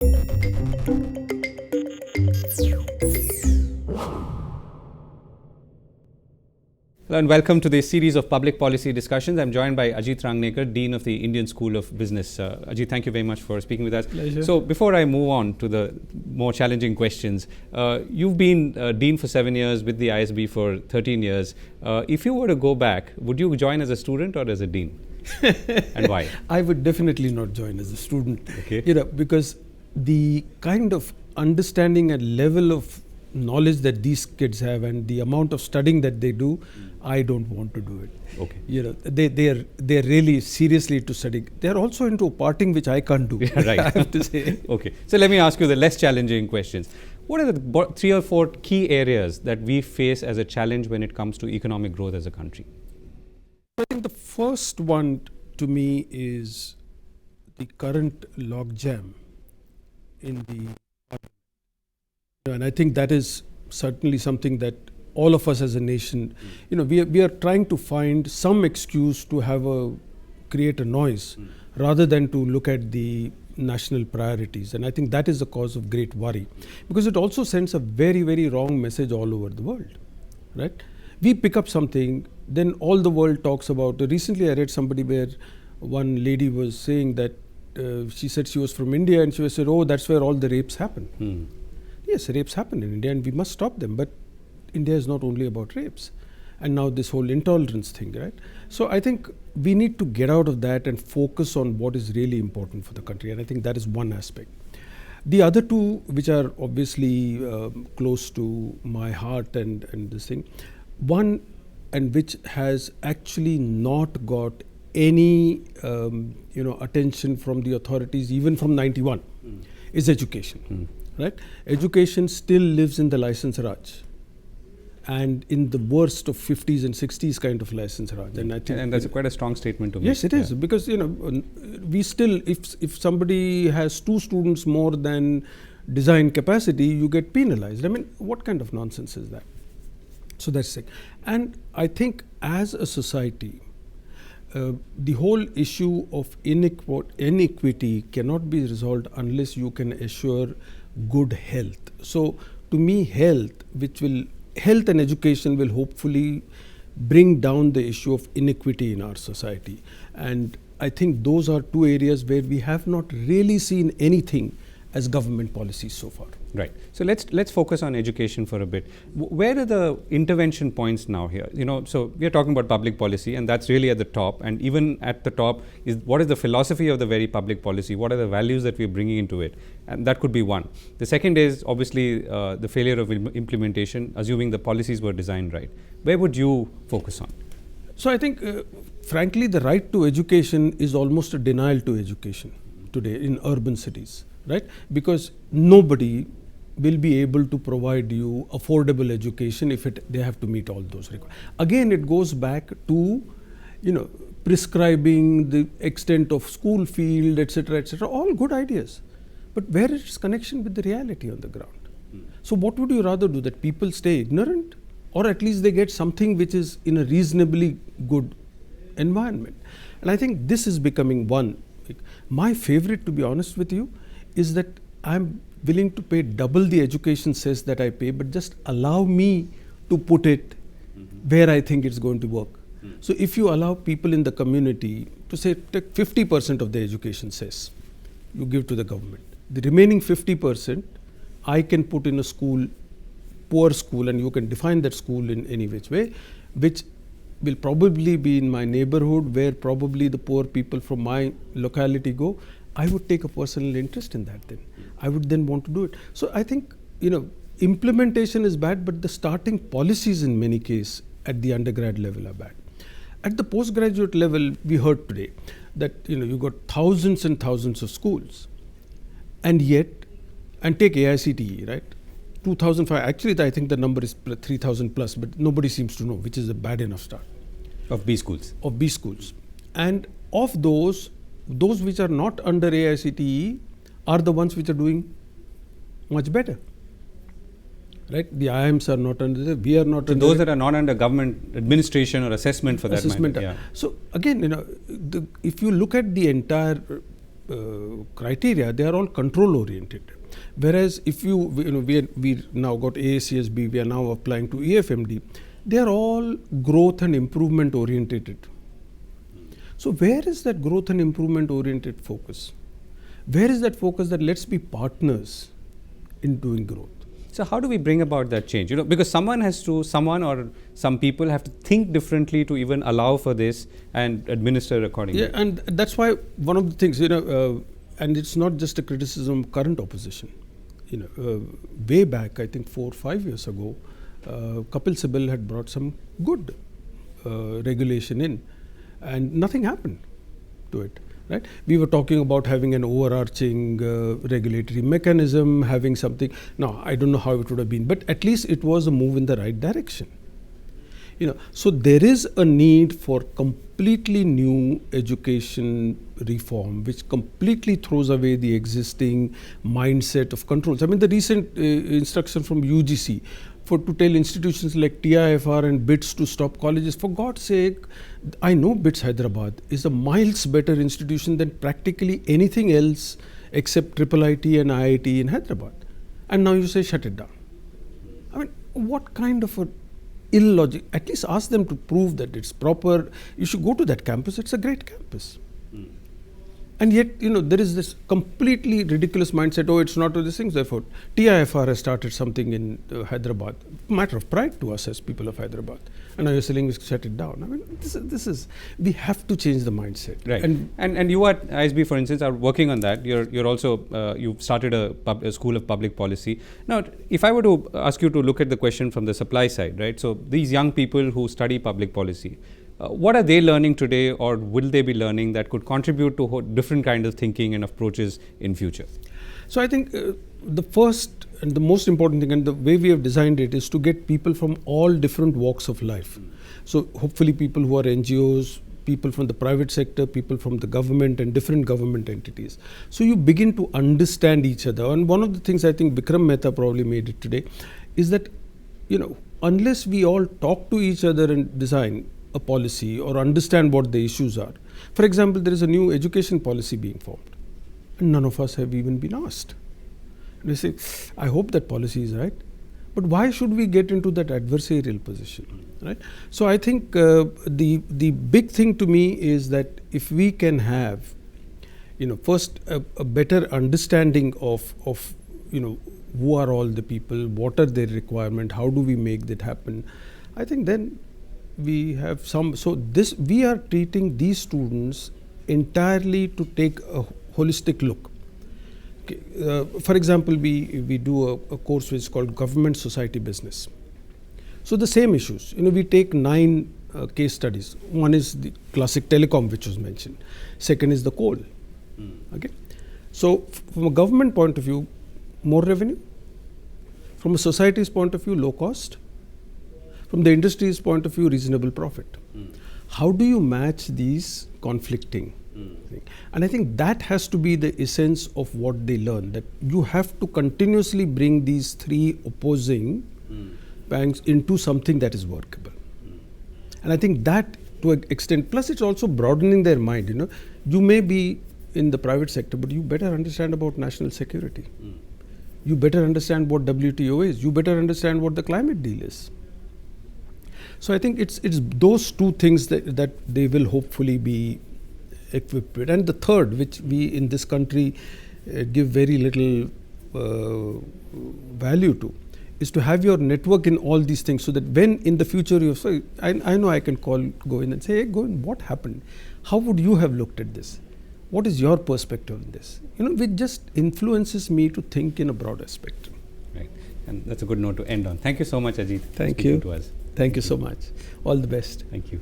Hello and welcome to this series of public policy discussions. I'm joined by Ajit Rangnekar, Dean of the Indian School of Business. Ajit, thank you very much for speaking with us. Pleasure. So before I move on to the more challenging questions, you've been Dean for 7 years, with the ISB for 13 years. If you were to go back, would you join as a student or as a Dean? And why? I would definitely not join as a student. Okay. Because the kind of understanding and level of knowledge that these kids have and the amount of studying that they do, I don't want to do it. Okay. They're really seriously into studying. They're also into partying, which I can't do. Yeah, right. I have to say. Okay. So let me ask you the less challenging questions. What are the 3 or 4 key areas that we face as a challenge when it comes to economic growth as a country? I think the first one to me is the current logjam in the, and I think that is certainly something that all of us as a nation, we are trying to find some excuse to create a noise rather than to look at the national priorities. And I think that is the cause of great worry, because it also sends a very, very wrong message all over the world, right? We pick up something, then all the world talks about. Recently I read somebody where one lady was saying that she said she was from India and she was said, oh, that's where all the rapes happen. Yes, rapes happen in India and we must stop them. But India is not only about rapes. And now this whole intolerance thing, right? So I think we need to get out of that and focus on what is really important for the country. And I think that is one aspect. The other two, which are obviously close to my heart and this thing, one, and which has actually not got any attention from the authorities even from 91 is education. Right? Education still lives in the license Raj and in the worst of 50s and 60s kind of license Raj. And I think, and that's quite a strong statement to make. Yes, it is, because we still, if somebody has 2 students more than design capacity, you get penalized. I mean, what kind of nonsense is that? So that's it. And I think as a society, the whole issue of inequity cannot be resolved unless you can assure good health. So to me, health and education will hopefully bring down the issue of inequity in our society. And I think those are 2 areas where we have not really seen anything as government policies so far. Right. So let's focus on education for a bit. Where are the intervention points now here? So we are talking about public policy, and that's really at the top. And even at the top is what is the philosophy of the very public policy? What are the values that we're bringing into it? And that could be one. The second is obviously the failure of implementation, assuming the policies were designed right. Where would you focus on? So I think, frankly, the right to education is almost a denial to education today in urban cities. Right? Because nobody will be able to provide you affordable education if they have to meet all those requirements. Again, it goes back to, prescribing the extent of school field, etc., all good ideas. But where is connection with the reality on the ground? So what would you rather do, that people stay ignorant, or at least they get something which is in a reasonably good environment? And I think this is becoming one. My favorite, to be honest with you, is that I'm willing to pay double the education cess that I pay, but just allow me to put it where I think it's going to work. So if you allow people in the community to say, take 50% of the education cess, you give to the government. The remaining 50%, I can put in a school, poor school, and you can define that school in any which way, which will probably be in my neighborhood where probably the poor people from my locality go. I would take a personal interest in that then. I would then want to do it. So I think, implementation is bad, but the starting policies in many cases at the undergrad level are bad. At the postgraduate level, we heard today that, you got thousands and thousands of schools. And yet, and take AICTE, right? 2005, actually I think the number is 3,000 plus, but nobody seems to know, which is a bad enough start. Of B schools. Of B schools. And of those which are not under AICTE are the ones which are doing much better. Right? The IIMs are not under there, we are not so under those that are not under government administration or assessment for that matter. Yeah. So again, if you look at the entire criteria, they are all control oriented. Whereas if we now got AACSB, we are now applying to EFMD, they are all growth and improvement oriented. So where is that growth and improvement oriented focus? Where is that focus that let's be partners in doing growth? So how do we bring about that change? Because someone or some people have to think differently to even allow for this and administer accordingly. Yeah, and that's why one of the things, and it's not just a criticism of current opposition. Way back, I think 4 or 5 years ago, Kapil Sibal had brought some good regulation in, and nothing happened to it. Right? We were talking about having an overarching regulatory mechanism, having something. Now, I don't know how it would have been, but at least it was a move in the right direction. So there is a need for completely new education reform, which completely throws away the existing mindset of controls. I mean, the recent instruction from UGC to tell institutions like TIFR and BITS to stop colleges, for God's sake, I know BITS Hyderabad is a miles better institution than practically anything else except IIIT and IIT in Hyderabad. And now you say shut it down. I mean, what kind of a illogic? At least ask them to prove that it's proper. You should go to that campus. It's a great campus. And yet, there is this completely ridiculous mindset, it's not to these things. Therefore, TIFR has started something in Hyderabad. Matter of pride to us as people of Hyderabad. And now you're saying we shut it down. I mean, this is we have to change the mindset. Right. And you at ISB, for instance, are working on that. You're also, you've started a school of public policy. Now, if I were to ask you to look at the question from the supply side, right? So these young people who study public policy, what are they learning today, or will they be learning that could contribute to different kinds of thinking and approaches in future? So I think the first and the most important thing, and the way we have designed it, is to get people from all different walks of life. So hopefully people who are NGOs, people from the private sector, people from the government and different government entities. So you begin to understand each other. And one of the things I think Bikram Mehta probably made it today is that, unless we all talk to each other and design a policy or understand what the issues are. For example, there is a new education policy being formed, and none of us have even been asked. And we say, I hope that policy is right, but why should we get into that adversarial position, right? So I think the big thing to me is that if we can have, first a better understanding of who are all the people, what are their requirements, how do we make that happen, I think then we have we are treating these students entirely to take a holistic look. For example, we do a course which is called Government Society Business. So the same issues, we take 9 case studies. One is the classic telecom, which was mentioned. Second is the coal. Okay. So from a government point of view, more revenue. From a society's point of view, low cost. From the industry's point of view, reasonable profit. How do you match these conflicting things? And I think that has to be the essence of what they learn, that you have to continuously bring these 3 opposing banks into something that is workable. And I think that to an extent, plus it's also broadening their mind. You may be in the private sector, but you better understand about national security. You better understand what WTO is. You better understand what the climate deal is. So I think it's those 2 things that they will hopefully be equipped with. And the third, which we in this country give very little value to, is to have your network in all these things, so that when in the future you say, I know I can go in and say, hey, Govind, what happened? How would you have looked at this? What is your perspective on this? Which just influences me to think in a broader spectrum. Right. And that's a good note to end on. Thank you so much, Ajit. Thank you. To us. Thank you so much. All the best. Thank you.